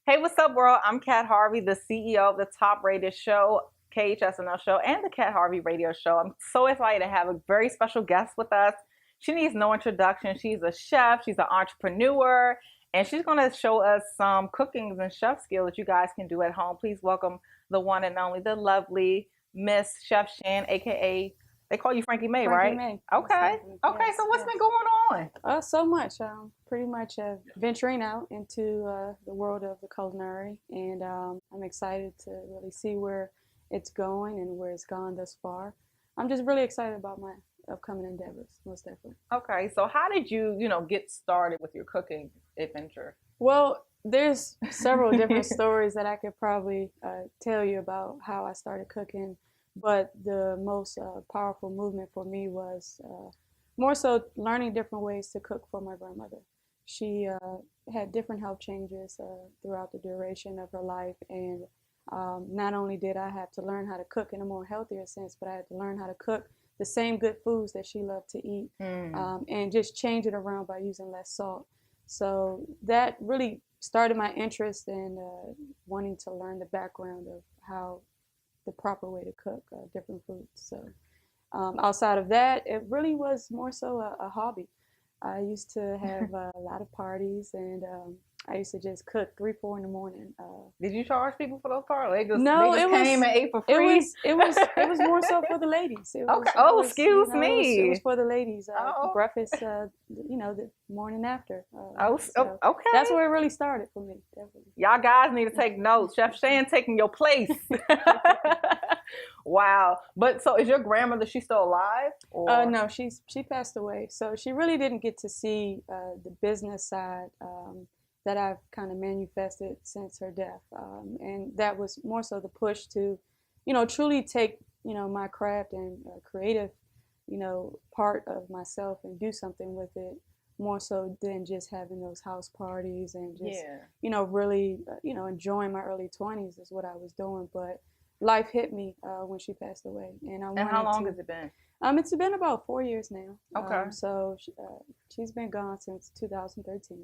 Hey, what's up, world? I'm Kat Harvey, the CEO of the top rated show, KHSNL Show, and the Kat Harvey Radio Show. I'm so excited to have a very special guest with us. She needs no introduction. She's a chef, she's an entrepreneur, and she's going to show us some cooking and chef skills that you guys can do at home. Please welcome the one and only, the lovely Miss Chef Shan, aka they call you Frankie May, Frankie right? May. Okay. Okay. Yes, So what's yes. been going on? So much. Pretty much venturing out into the world of the culinary, and I'm excited to really see where it's going and where it's gone thus far. I'm just really excited about my upcoming endeavors, most definitely. Okay. So how did you get started with your cooking adventure? Well, there's several different stories that I could probably tell you about how I started cooking, but the most powerful movement for me was more so learning different ways to cook for my grandmother. She had different health changes throughout the duration of her life, and not only did I have to learn how to cook in a more healthier sense, but I had to learn how to cook the same good foods that she loved to eat, and just change it around by using less salt. So that really started my interest in wanting to learn the background of how the proper way to cook different foods. So outside of that, it really was more so a hobby. I used to have a lot of parties, and I used to just cook 3, 4 in the morning. Did you charge people for those parties? They just No, they just it was came and ate for it free. was it was it was more so for the ladies. Okay. Oh, excuse It was me. for the ladies. Oh. Breakfast, the morning after. Oh, So that's okay. where it really started for me, definitely. Y'all guys need to take notes. Chef Shan taking your place. Wow. But so is your grandmother? She's still alive? Or No, she passed away, so she really didn't get to see the business side that I've kind of manifested since her death, and that was more so the push to, truly take my craft and creative, part of myself and do something with it, more so than just having those house parties and just yeah. really enjoying my early 20s is what I was doing, but life hit me when she passed away, and I And how wanted long to. has it been? It's been about 4 years now. Okay. So she's been gone since 2013.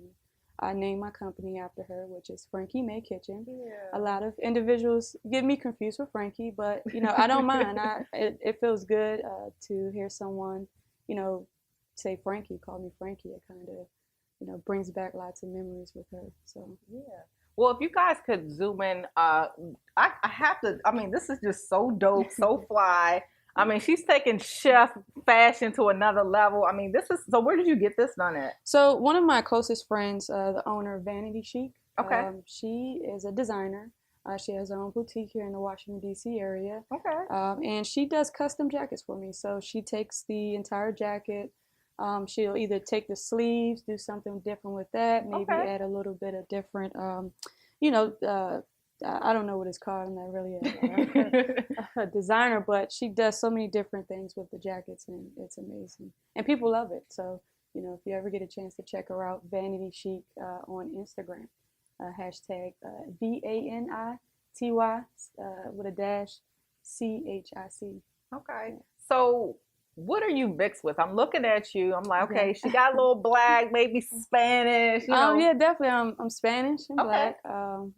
I named my company after her, which is Frankie May Kitchen. A Yeah. lot of individuals get me confused with Frankie, but I don't mind. It feels good to hear someone, you know, say Frankie, call me Frankie. It kind of, brings back lots of memories with her. So Yeah. Well, if you guys could zoom in, I have to. I mean, this is just so dope, so fly. I mean, she's taking chef fashion to another level. I mean, this is so. Where did you get this done at? So one of my closest friends, the owner of Vanity Chic, Okay. she is a designer. She has her own boutique here in the Washington D.C. area, Okay. and she does custom jackets for me. So she takes the entire jacket. She'll either take the sleeves, do something different with that, maybe Okay. add a little bit of different, you know, uh, I don't know what it's called. I'm not really a designer, but she does so many different things with the jackets, and it's amazing. And people love it. So, if you ever get a chance to check her out, Vanity Chic on Instagram, hashtag VANITY with a dash CHIC. Okay. So, what are you mixed with? I'm looking at you. I'm like, Yeah. okay, she got a little black, maybe Spanish. Yeah, definitely. I'm Spanish and Okay. black.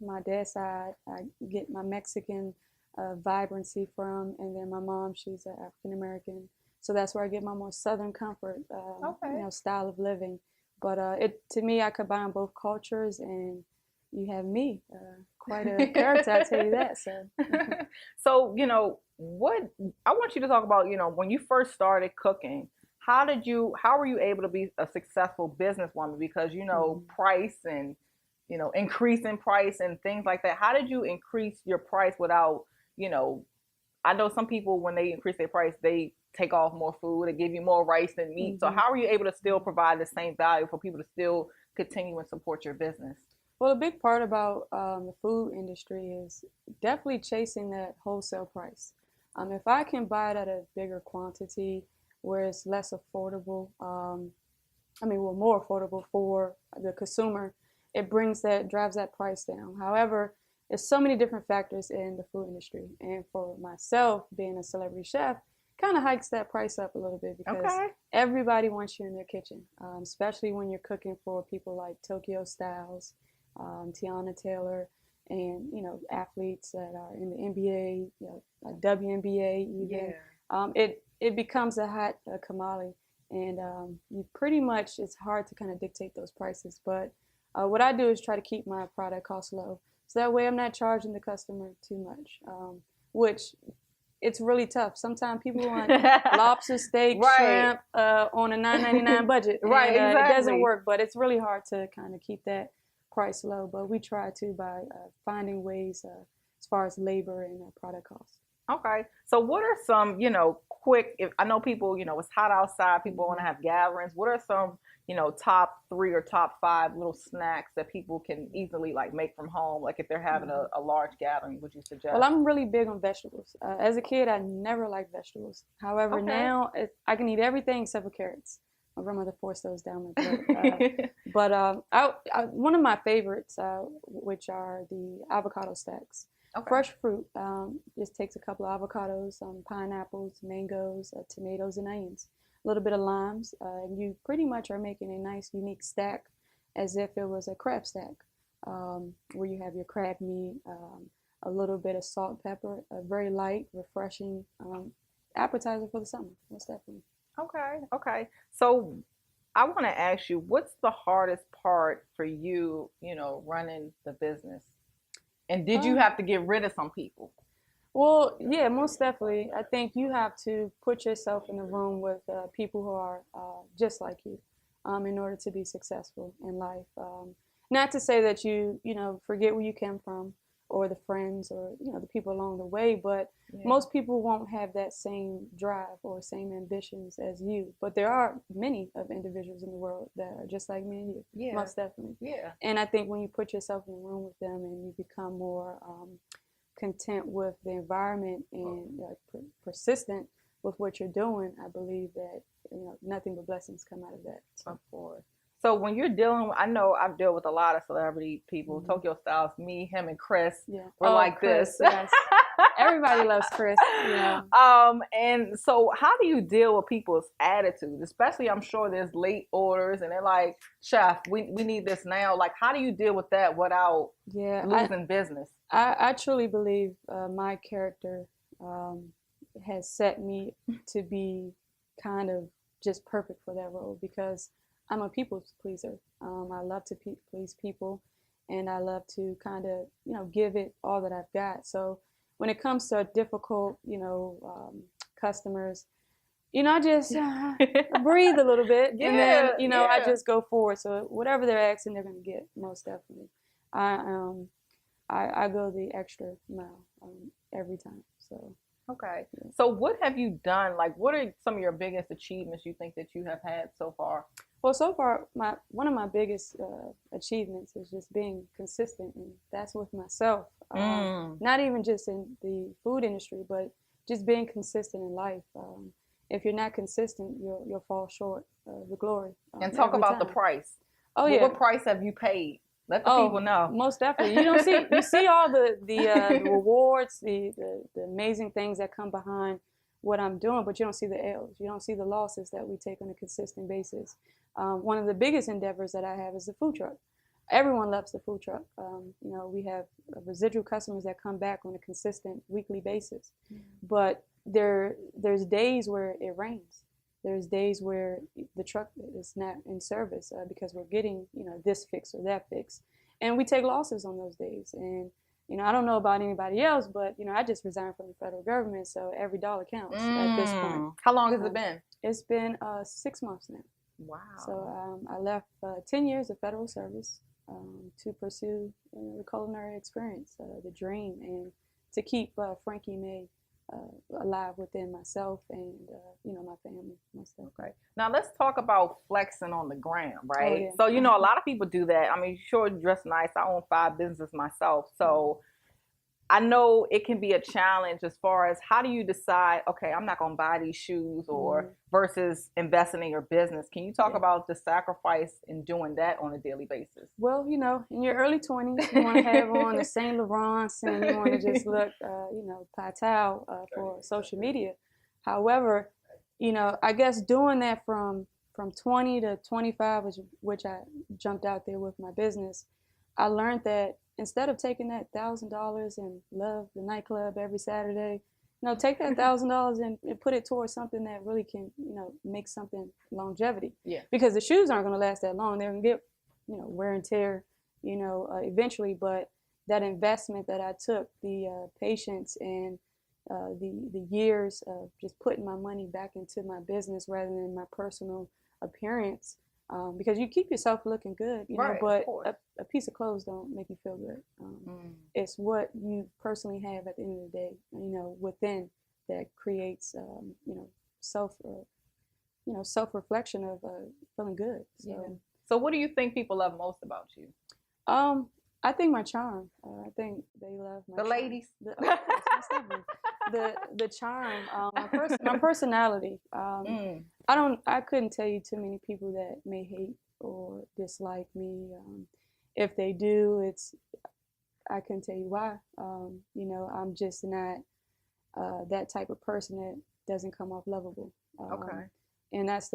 My dad's side, I get my Mexican vibrancy from, and then my mom, she's African American, so that's where I get my more Southern comfort, Okay. style of living. But it to me, I combine both cultures, and you have me, quite a character, I tell you that. So So, what I want you to talk about, when you first started cooking, how were you able to be a successful businesswoman? Because, mhm. price and, increasing price and things like that. How did you increase your price without, you know, I know some people, when they increase their price, they take off more food, they give you more rice than meat. So, Mhm. how are you able to still provide the same value for people to still continue and support your business? Well, a big part about the food industry is definitely chasing that wholesale price. If I can buy it at a bigger quantity where it's less affordable, well, more affordable for the consumer, it drives that price down. However, there's so many different factors in the food industry. And for myself, being a celebrity chef, kind of hikes that price up a little bit because Okay. everybody wants you in their kitchen, especially when you're cooking for people like Tokyo Styles Tiana Taylor, and athletes that are in the NBA, WNBA even. It becomes a hot commodity, and you pretty much, it's hard to kind of dictate those prices. But what I do is try to keep my product cost low, so that way I'm not charging the customer too much, which it's really tough. Sometimes people want lobster, steak, shrimp on a $9.99 budget. Right, and, exactly. It doesn't work, but it's really hard to kind of keep that price low. But we try to by finding ways as far as labor and product costs. Okay. So what are some, quick, if I know people, it's hot outside, people want to have gatherings. What are some, top 3 or top 5 little snacks that people can easily like make from home? Like if they're having a large gathering, would you suggest? Well, I'm really big on vegetables. As a kid, I never liked vegetables. However, now I can eat everything except for carrots. My grandmother forced those down my throat. But one of my favorites, which are the avocado stacks. Okay. Fresh fruit. Just takes a couple of avocados, some pineapples, mangoes, tomatoes, and onions. A little bit of limes. And you pretty much are making a nice, unique stack, as if it was a crab stack, where you have your crab meat, a little bit of salt and pepper, a very light, refreshing appetizer for the summer. Most definitely. Okay. So I want to ask you, what's the hardest part for you, running the business? And did you have to get rid of some people? Well, yeah, most definitely. I think you have to put yourself in the room with people who are just like you, in order to be successful in life. Not to say that you forget where you came from, or the friends, or the people along the way, but most people won't have that same drive or same ambitions as you. But there are many of individuals in the world that are just like me and you. Yeah. Most definitely. Yeah. And I think when you put yourself in the room with them and you become more content with the environment and persistent with what you're doing, I believe that nothing but blessings come out of that. So. Of course. So when you're dealing with, I know I've dealt with a lot of celebrity people, Tokyo Styles, me, him, and Chris. Yeah. We're like Chris, this. Yes. Everybody loves Chris. And so how do you deal with people's attitudes? Especially, I'm sure there's late orders and they're like, chef, we need this now. Like, how do you deal with that without losing business? I truly believe my character has set me to be kind of just perfect for that role, because I'm a people pleaser. I love to please people, and I love to kind of, give it all that I've got. So when it comes to difficult, customers, I just breathe a little bit, and then, I just go forward. So whatever they're asking, they're going to get, most definitely. I go the extra mile every time. So. Okay. So what have you done? Like, what are some of your biggest achievements you think that you have had so far? Well, so far, one of my biggest achievements is just being consistent, and that's with myself. Not even just in the food industry, but just being consistent in life. If you're not consistent, you'll fall short of the glory. And talk about the price. Oh, yeah. What price have you paid? Let the people know. Most definitely. You see all the rewards, the amazing things that come behind what I'm doing, but you don't see the L's. You don't see the losses that we take on a consistent basis. One of the biggest endeavors that I have is the food truck. Everyone loves the food truck. We have residual customers that come back on a consistent weekly basis. But there's days where it rains. There's days where the truck is not in service because we're getting, this fix or that fix. And we take losses on those days. And, I don't know about anybody else, but, I just resigned from the federal government, so every dollar counts at this point. How long has it been? It's been 6 months now. Wow. So I left 10 years of federal service to pursue the culinary experience, the dream, and to keep Frankie May alive within myself and my family. Okay. Now let's talk about flexing on the gram, right? Oh, yeah. So a lot of people do that. I mean, sure, dress nice. I own 5 businesses myself, so I know it can be a challenge as far as how do you decide, okay, I'm not going to buy these shoes or versus investing in your business. Can you talk about the sacrifice in doing that on a daily basis? Well, in your early 20s, you want to have on the Saint Laurents and you want to just look, patel for social media. However, I guess doing that from 20 to 25, which I jumped out there with my business, I learned that instead of taking that $1,000 and love the nightclub every Saturday, take that $1,000 and put it towards something that really can, make something longevity. Yeah. Because the shoes aren't going to last that long. They're going to get, wear and tear, eventually. But that investment that I took, the patience and the years of just putting my money back into my business rather than my personal appearance, because you keep yourself looking good, Right, but of course. a piece of clothes don't make you feel good. It's what you personally have at the end of the day, within that creates, self, self-reflection of feeling good. So, Yeah. So what do you think people love most about you? I think my charm. I think they love my The charm. ladies. The charm, my personality. I couldn't tell you too many people that may hate or dislike me. If they do, I couldn't tell you why. I'm just not that type of person that doesn't come off lovable. Okay. And that's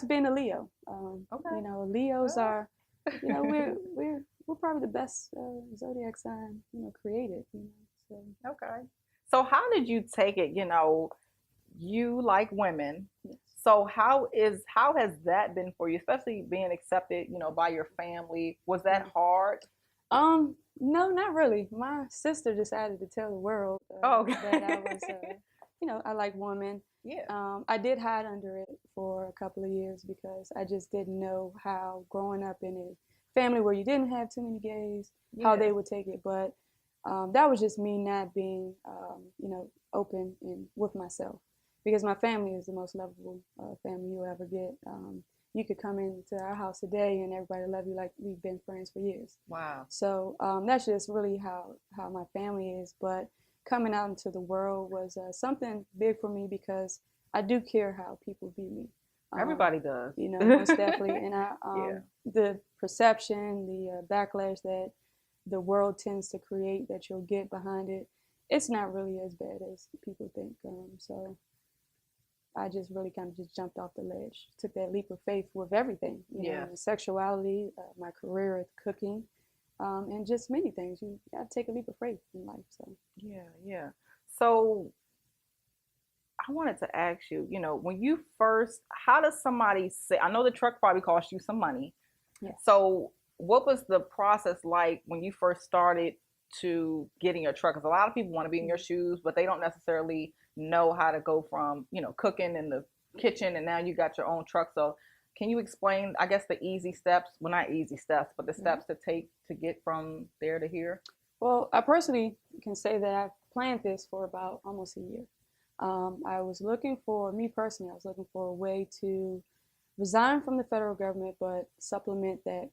being a Leo. Okay. Leos are, we're probably the best zodiac sign, created. So. Okay. So how did you take it? You like women. Yes. So how has that been for you, especially being accepted, by your family? Was that hard? No, not really. My sister decided to tell the world Okay. that I was, I like women. Yeah. I did hide under it for a couple of years because I just didn't know how growing up in a family where you didn't have too many gays, how they would take it. But that was just me not being, open and with myself, because my family is the most lovable family you'll ever get. You could come into our house today and everybody love you like we've been friends for years. Wow. So that's just really how my family is. But coming out into the world was something big for me because I do care how people view me. Everybody does. Most definitely. And Yeah. The perception, the backlash that the world tends to create that you'll get behind it, it's not really as bad as people think. So I just really kind of just jumped off the ledge, took that leap of faith with everything, sexuality, my career at cooking, and just many things. You got to take a leap of faith in life. So Yeah. So I wanted to ask you, when you first, how does somebody say? I know the truck probably cost you some money. Yes. So what was the process like when you first started to getting your truck? Because a lot of people want to be in your shoes, but they don't necessarily know how to go from, cooking in the kitchen and now you got your own truck. So can you explain, I guess, the easy steps, well, not easy steps, but the steps to take to get from there to here? Well, I personally can say that I've planned this for about almost a year. I was looking for a way to resign from the federal government, but supplement that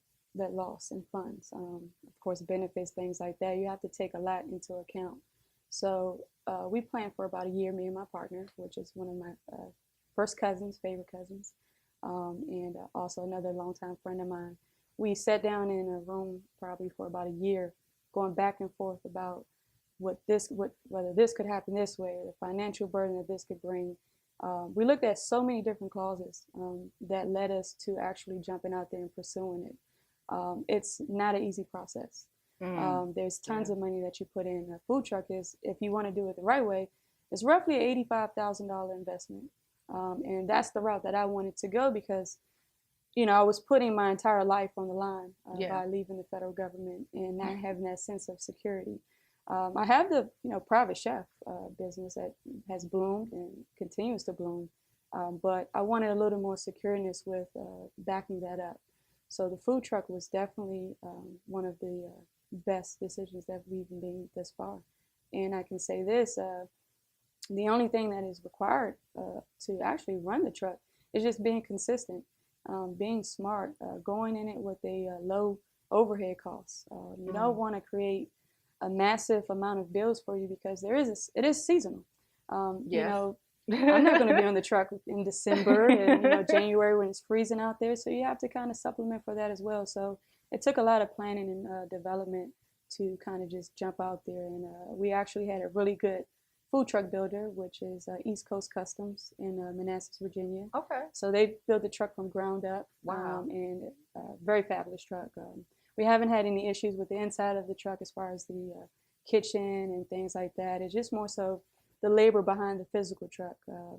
loss in funds. Of course, benefits, things like that. You have to take a lot into account. So we planned for about a year, me and my partner, which is one of my favorite cousins, and also another longtime friend of mine. We sat down in a room probably for about a year, going back and forth about whether this could happen this way, or the financial burden that this could bring. We looked at so many different clauses that led us to actually jumping out there and pursuing it. It's not an easy process. There's tons of money that you put in. A food truck is, if you want to do it the right way, it's roughly an $85,000 investment. And that's the route that I wanted to go because, I was putting my entire life on the line by leaving the federal government and not having that sense of security. I have the, private chef business that has bloomed and continues to bloom, but I wanted a little more secureness with backing that up. So the food truck was definitely one of the best decisions that we've made thus far. And I can say this, the only thing that is required to actually run the truck is just being consistent, being smart, going in it with a low overhead costs. You don't want to create a massive amount of bills for you because it is seasonal. I'm not going to be on the truck in December and January when it's freezing out there. So you have to kind of supplement for that as well. So it took a lot of planning and development to kind of just jump out there. And we actually had a really good food truck builder, which is East Coast Customs in Manassas, Virginia. Okay. So they built the truck from ground up. Wow. And very fabulous truck. we haven't had any issues with the inside of the truck as far as the kitchen and things like that. It's just more so the labor behind the physical truck,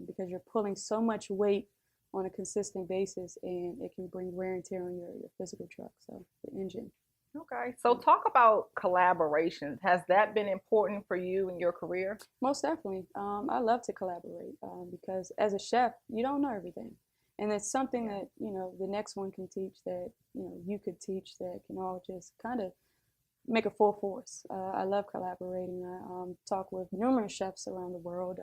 because you're pulling so much weight on a consistent basis, and it can bring wear and tear on your physical truck, so the engine. Okay. So talk about collaborations. Has that been important for you in your career? Most definitely. I love to collaborate, because as a chef, you don't know everything. And it's something Yeah. that, the next one can teach that, you could teach that can all just kind of make a full force. I love collaborating. I talk with numerous chefs around the world.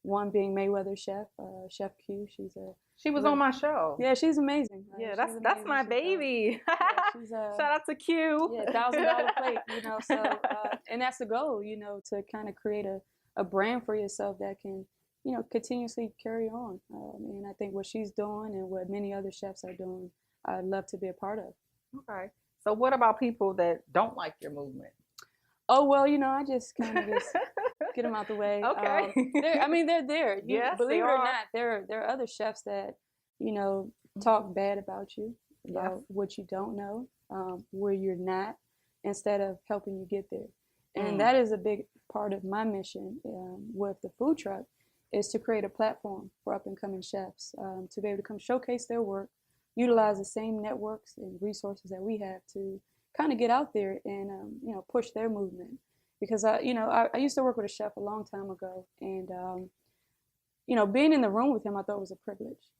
One being Mayweather chef, Chef Q. She's a She was on real, my show. yeah, she's amazing. Yeah, She's that's amazing. my She's dope. baby. Yeah, she's Shout out to Q. yeah, $1,000 plate. So and that's the goal. To kind of create a brand for yourself that can continuously carry on. And I think what she's doing and what many other chefs are doing, I'd love to be a part of. Okay. So what about people that don't like your movement? Oh well, I just kind of just get them out the way. Okay. They're there. Yes, they Believe it or are. not, there are other chefs that talk bad about you, Yes. about what you don't know, where you're not, instead of helping you get there. And that is a big part of my mission, with the food truck, is to create a platform for up and coming chefs, to be able to come showcase their work, utilize the same networks and resources that we have to kind of get out there and push their movement. Because I used to work with a chef a long time ago, and being in the room with him, I thought was a privilege,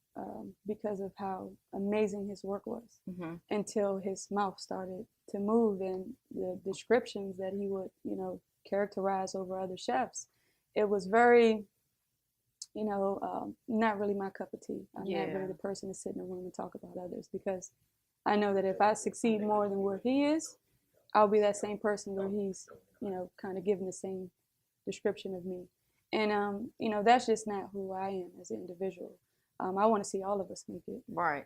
because of how amazing his work was, until his mouth started to move and the descriptions that he would characterize over other chefs. It was very not really my cup of tea. I'm not really the person to sit in a room and talk about others, because I know that if I succeed more than where he is, I'll be that same person where he's, kind of giving the same description of me. And, that's just not who I am as an individual. I want to see all of us make it. Right.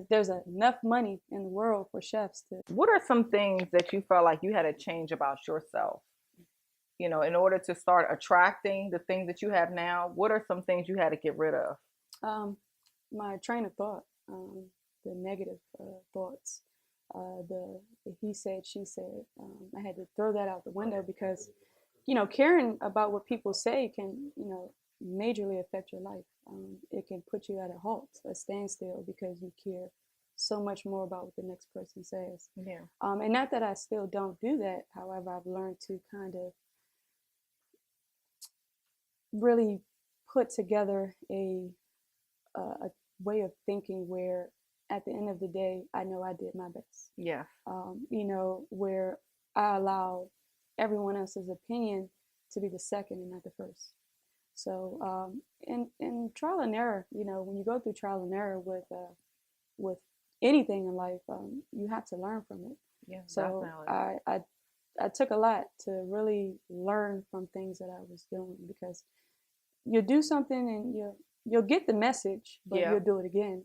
There's enough money in the world for chefs to. What are some things that you felt like you had to change about yourself? In order to start attracting the things that you have now, what are some things you had to get rid of? My train of thought, the negative thoughts, the he said, she said. I had to throw that out the window, because, caring about what people say can, majorly affect your life. It can put you at a halt, a standstill, because you care so much more about what the next person says. Yeah. And not that I still don't do that. However, I've learned to kind of really put together a way of thinking where, at the end of the day, I know I did my best. Yeah. Where I allow everyone else's opinion to be the second and not the first. So, in trial and error, when you go through trial and error with anything in life, you have to learn from it. Yeah. So definitely. I took a lot to really learn from things that I was doing, because you'll do something and you'll get the message, but you'll do it again,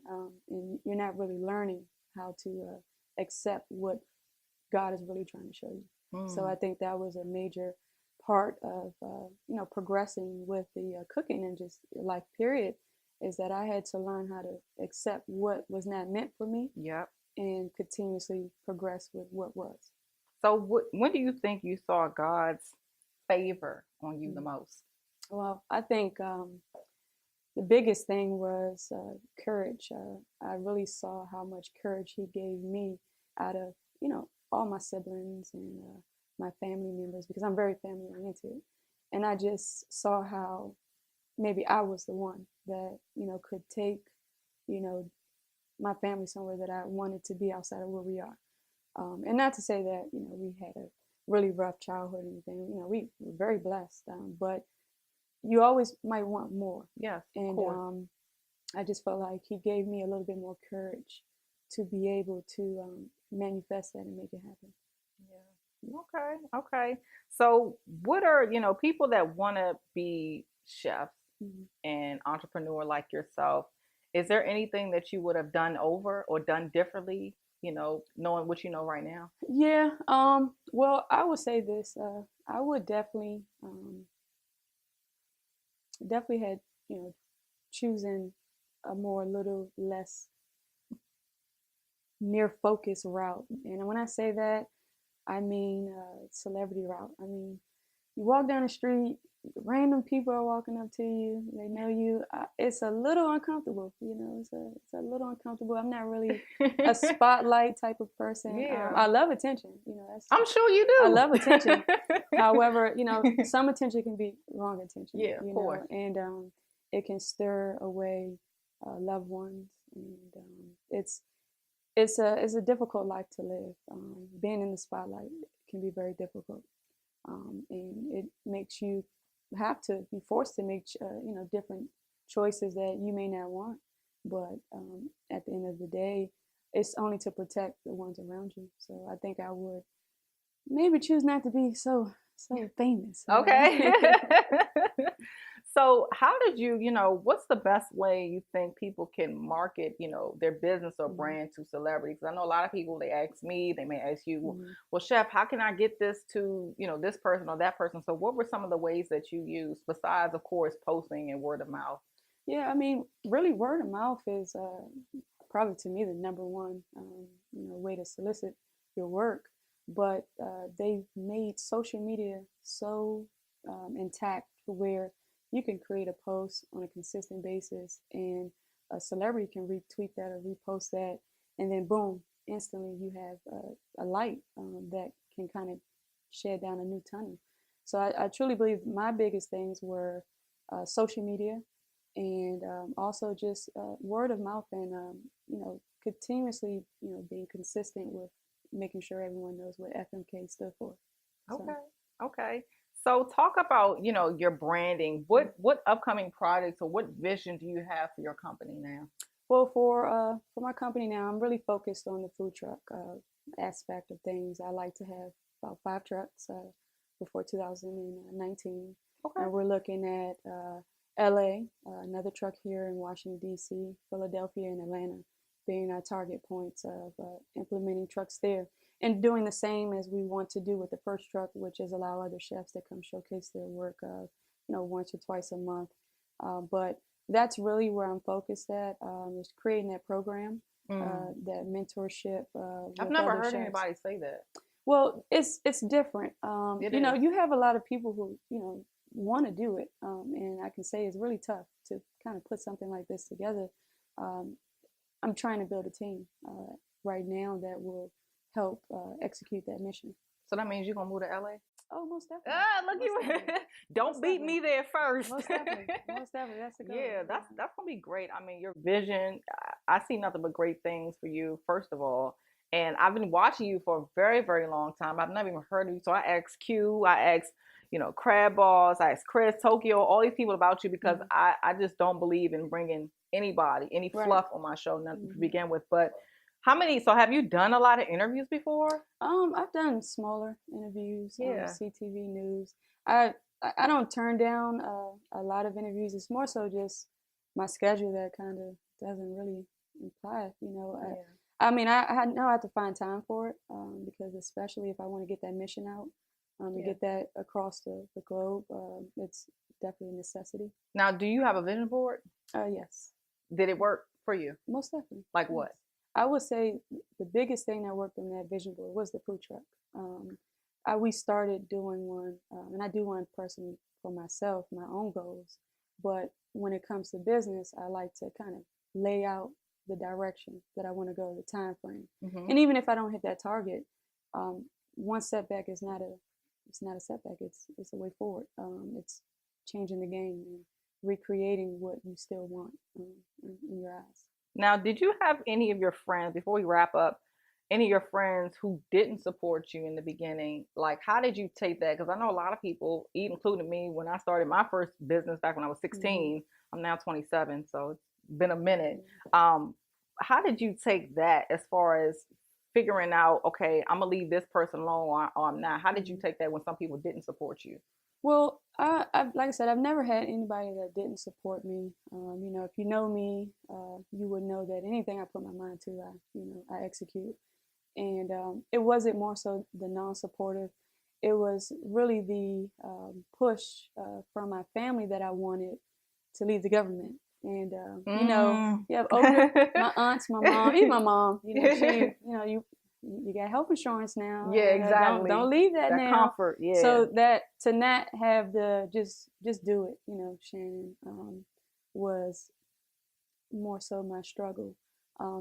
and you're not really learning how to accept what God is really trying to show you. So I think that was a major part of progressing with the cooking and just life period, is that I had to learn how to accept what was not meant for me. Yep. And continuously progress with what was. So when do you think you saw God's favor on you the most? Well, I think the biggest thing was courage. I really saw how much courage he gave me out of, all my siblings and my family members, because I'm very family oriented. And I just saw how maybe I was the one that, could take, my family somewhere that I wanted to be outside of where we are. And not to say that, we had a really rough childhood or anything. We were very blessed, but you always might want more. Yes, and of course. I just felt like he gave me a little bit more courage to be able to manifest that and make it happen. Yeah. Okay. So what are, people that want to be chefs and entrepreneur like yourself, is there anything that you would have done over or done differently, knowing what you know right now? Yeah. Well, I would say this. I would definitely had, chosen a little less near focus route. And when I say that, I mean celebrity route. I mean, you walk down the street, random people are walking up to you, they know you. It's a little uncomfortable, it's a little uncomfortable. I'm not really a spotlight type of person. Yeah. I love attention, that's, I'm sure you I do. love attention. However, some attention can be wrong attention, Yeah, of course. and it can stir away loved ones, and it's a difficult life to live. Being in the spotlight can be very difficult, and it makes you have to be forced to make different choices that you may not want. But at the end of the day, it's only to protect the ones around you. So I think I would maybe choose not to be so famous. Okay. So how did what's the best way you think people can market, their business or Mhm. brand to celebrities? 'Cause I know a lot of people, they ask me, they may ask you, Mhm. well, chef, how can I get this to, this person or that person? So what were some of the ways that you used besides, of course, posting and word of mouth? Yeah, I mean, really, word of mouth is probably to me the number one way to solicit your work. But they've made social media so intact where you can create a post on a consistent basis, and a celebrity can retweet that or repost that, and then boom, instantly you have a light that can kind of shed down a new tunnel. So I truly believe my biggest things were social media, and also just word of mouth, and continuously being consistent with making sure everyone knows what FMK stood for. So Okay. Okay. So talk about, your branding. What upcoming products or what vision do you have for your company now? well, for my company now, I'm really focused on the food truck aspect of things. I like to have about 5 trucks before 2019, Okay. and we're looking at LA, another truck here in Washington D.C., Philadelphia, and Atlanta being our target points of implementing trucks there, and doing the same as we want to do with the first truck, which is allow other chefs to come showcase their work, once or twice a month. But that's really where I'm focused at, is creating that program, Mm. that mentorship I've with never other heard chefs. anybody say that. Well, it's different. It is. You have a lot of people who want to do it, and I can say it's really tough to kind of put something like this together. Um, I'm trying to build a team right now that will help execute that mission. So that means you're gonna move to LA? Oh, most definitely. Ah, look Most you. definitely. Don't Most beat definitely. me there first. Most definitely. Most definitely. That's the goal. Yeah, that's gonna be great. I mean, your vision, I see nothing but great things for you, first of all. And I've been watching you for a very, very long time. I've never even heard of you. So I asked Q, I asked, Crab Balls, I asked Chris, Tokyo, all these people about you because Mhm. I just don't believe in bringing anybody, any Right. fluff on my show, nothing to Mhm. begin with. But so have you done a lot of interviews before? I've done smaller interviews, Yeah. CTV News. I I don't turn down a lot of interviews. It's more so just my schedule that kind of doesn't really imply. Yeah. I mean, I know I have to find time for it, because especially if I want to get that mission out, and Yeah. get that across the globe, it's definitely a necessity. Now, do you have a vision board? Yes, Did it work for you? most definitely. Like Yes. what? I would say the biggest thing that worked on that vision board was the food truck. Um, we started doing one, and I do one personally for myself, my own goals. But when it comes to business, I like to kind of lay out the direction that I want to go, the time frame. Hmm. And even if I don't hit that target, um, one setback is not a setback. It's a way forward. It's changing the game and recreating what you still want, in your eyes. Now, did you have any of your friends, before we wrap up, any of your friends who didn't support you in the beginning? Like, how did you take that? Because I know a lot of people, including me, when I started my first business back when I was Mm-hmm. 16, I'm now 27, so it's been a minute. Mm-hmm. Um, how did you take that as far as figuring out, okay, I'm gonna leave this person alone or I'm not? How did you Mm-hmm. take that when some people didn't support you? Well, like I said, I've never had anybody that didn't support me. If you know me, you would know that anything I put my mind to, I execute. And it wasn't more so the non-supportive. It was really the push from my family that I wanted to leave the government And Mm. you have older my aunts, my mom, even my mom. She, you got health insurance now. Yeah, And, exactly. don't leave that That now. comfort, yeah. So that to not have the just do it, Shannon, was more so my struggle,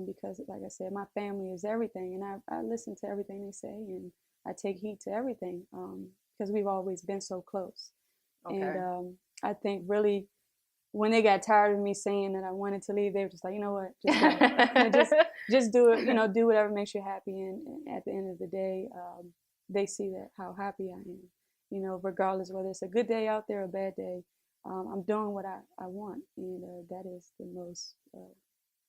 because like I said, my family is everything, and I listen to everything they say, and I take heed to everything, because we've always been so close. Okay. And I think really when they got tired of me saying that I wanted to leave, they were just like, you know what, just go. just do it, do whatever makes you happy. And at the end of the day, they see that how happy I am, regardless whether it's a good day out there or a bad day. I'm doing what I want, and that is the most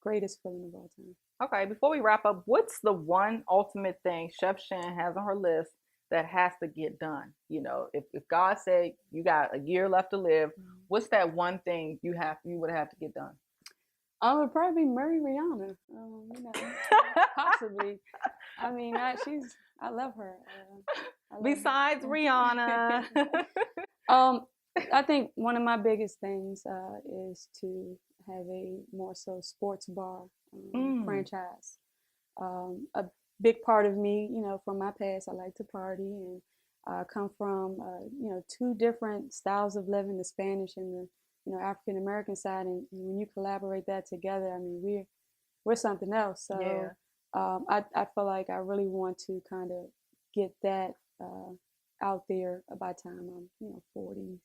greatest feeling of all time. Okay, before we wrap up, what's the one ultimate thing Chef Shan has on her list that has to get done? If God said you got a year left to live, what's that one thing you would have to get done? I would probably marry Rihanna. Possibly. I mean, I love her. Besides Rihanna. I think one of my biggest things is to have a more so sports bar franchise. A big part of me, from my past, I like to party, and I come from, two different styles of living, the Spanish and the, African American side. And when you collaborate that together, I mean, we're something else. So Yeah. I feel like I really want to kind of get that out there by the time I'm, 40s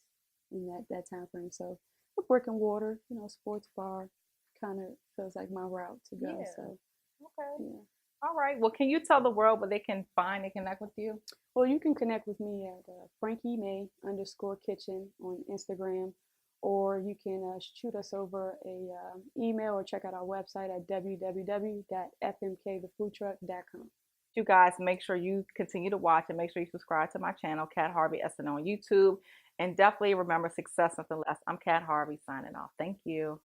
in that time frame. So a brick and mortar, sports bar kind of feels like my route to go. Yeah. So okay. Yeah. All right. Well, can you tell the world where they can find and connect with you? Well, you can connect with me at FrankieMay_kitchen on Instagram, or you can shoot us over a email or check out our website at www.fmkthefoodtruck.com. You guys, make sure you continue to watch and make sure you subscribe to my channel, Kat Harvey SN on YouTube. And definitely remember, success, nothing less. I'm Kat Harvey signing off. Thank you.